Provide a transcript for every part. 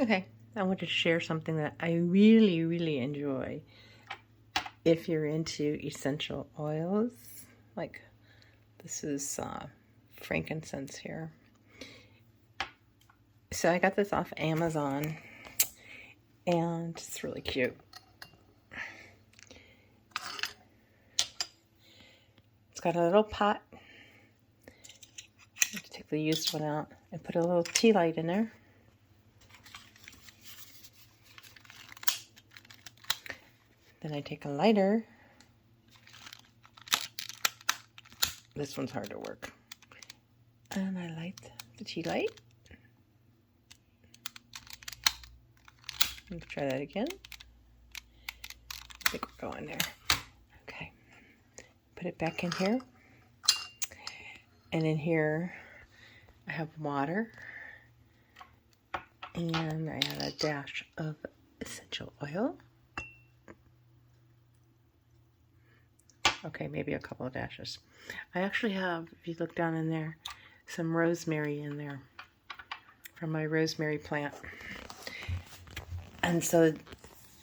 Okay, I wanted to share something that I really, really enjoy. If you're into essential oils, like this is frankincense here. So I got this off Amazon, and it's really cute. It's got a little pot. I have to take the used one out and put a little tea light in there. Then I take a lighter. This one's hard to work. And I light the tea light. Let's try that again. I think we're going there. Okay. Put it back in here. And in here, I have water. And I add a dash of essential oil. Okay, maybe a couple of dashes. I actually have, if you look down in there, some rosemary in there from my rosemary plant. And so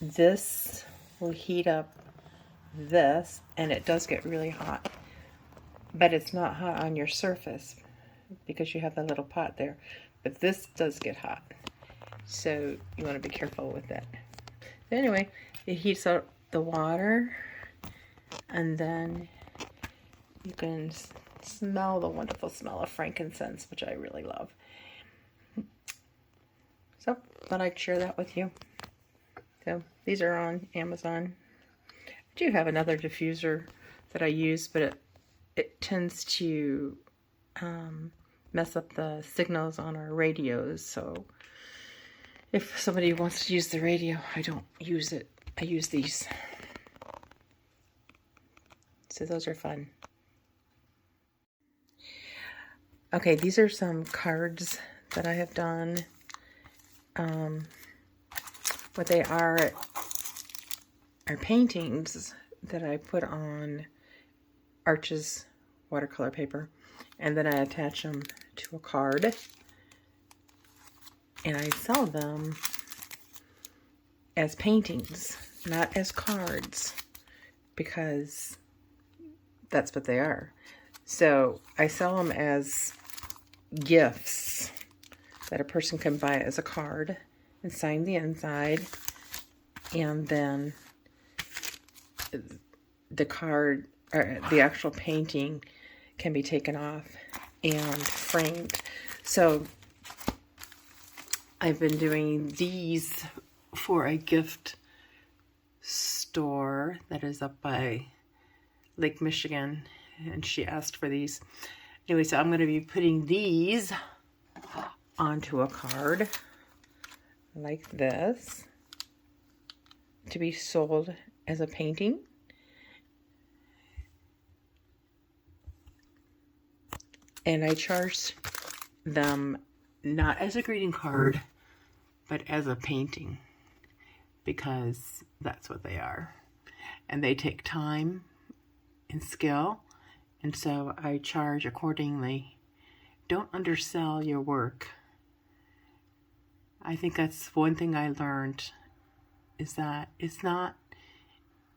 this will heat up this, and it does get really hot. But it's not hot on your surface because you have the little pot there. But this does get hot. So you want to be careful with that. But anyway, it heats up the water. And then you can smell the wonderful smell of frankincense, which I really love. So, thought I'd share that with you. So, these are on Amazon. I do have another diffuser that I use, but it tends to mess up the signals on our radios. So, if somebody wants to use the radio, I don't use it. I use these. So those are fun. Okay, these are some cards that I have done. What they are paintings that I put on Arches watercolor paper. And then I attach them to a card. And I sell them as paintings, not as cards. Because that's what they are. So I sell them as gifts that a person can buy as a card and sign the inside. And then the card, or the actual painting, can be taken off and framed. So I've been doing these for a gift store that is up by Lake Michigan, and she asked for these. Anyway, so I'm going to be putting these onto a card like this to be sold as a painting. And I charge them not as a greeting card, but as a painting, because that's what they are. And they take time and skill, and so I charge accordingly. Don't undersell your work. I think that's one thing I learned, is that it's not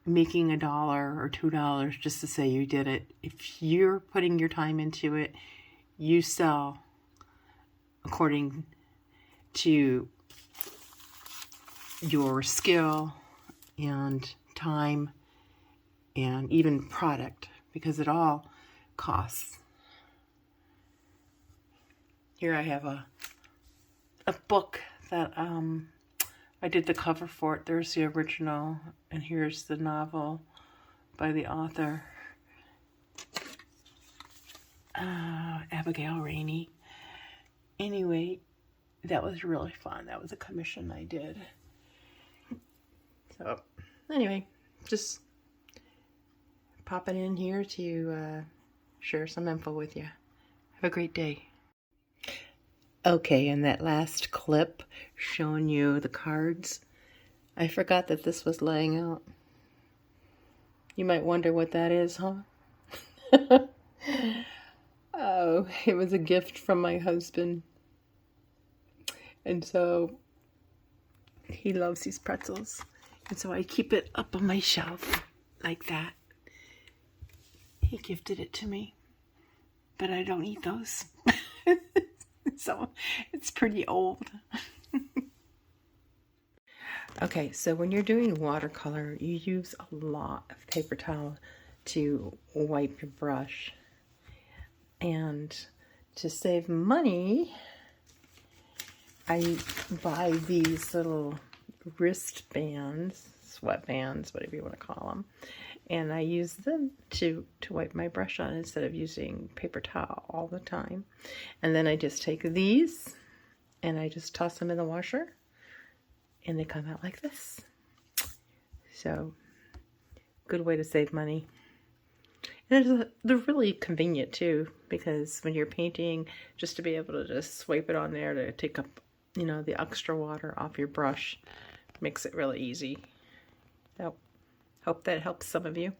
making $1 or $2 just to say you did it. If you're putting your time into it, you sell according to your skill and time and even product, because it all costs. Here I have a book that I did the cover for it. There's the original, and here's the novel by the author, Abigail Rainey. Anyway, that was really fun. That was a commission I did. So, anyway, just popping in here to share some info with you. Have a great day. Okay, in that last clip showing you the cards, I forgot that this was laying out. You might wonder what that is, huh? Oh, it was a gift from my husband. And so He loves these pretzels. And so I keep it up on my shelf like that. He gifted it to me. But I don't eat those. So it's pretty old. Okay, so when you're doing watercolor, you use a lot of paper towel to wipe your brush. And to save money, I buy these little wristbands, sweatbands, whatever you want to call them. And I use them to wipe my brush on instead of using paper towel all the time. And then I just take these and I just toss them in the washer and they come out like this. So, good way to save money. And they're really convenient too, because when you're painting, just to be able to just swipe it on there to take up, you know, the extra water off your brush makes it really easy. So, hope that helps some of you.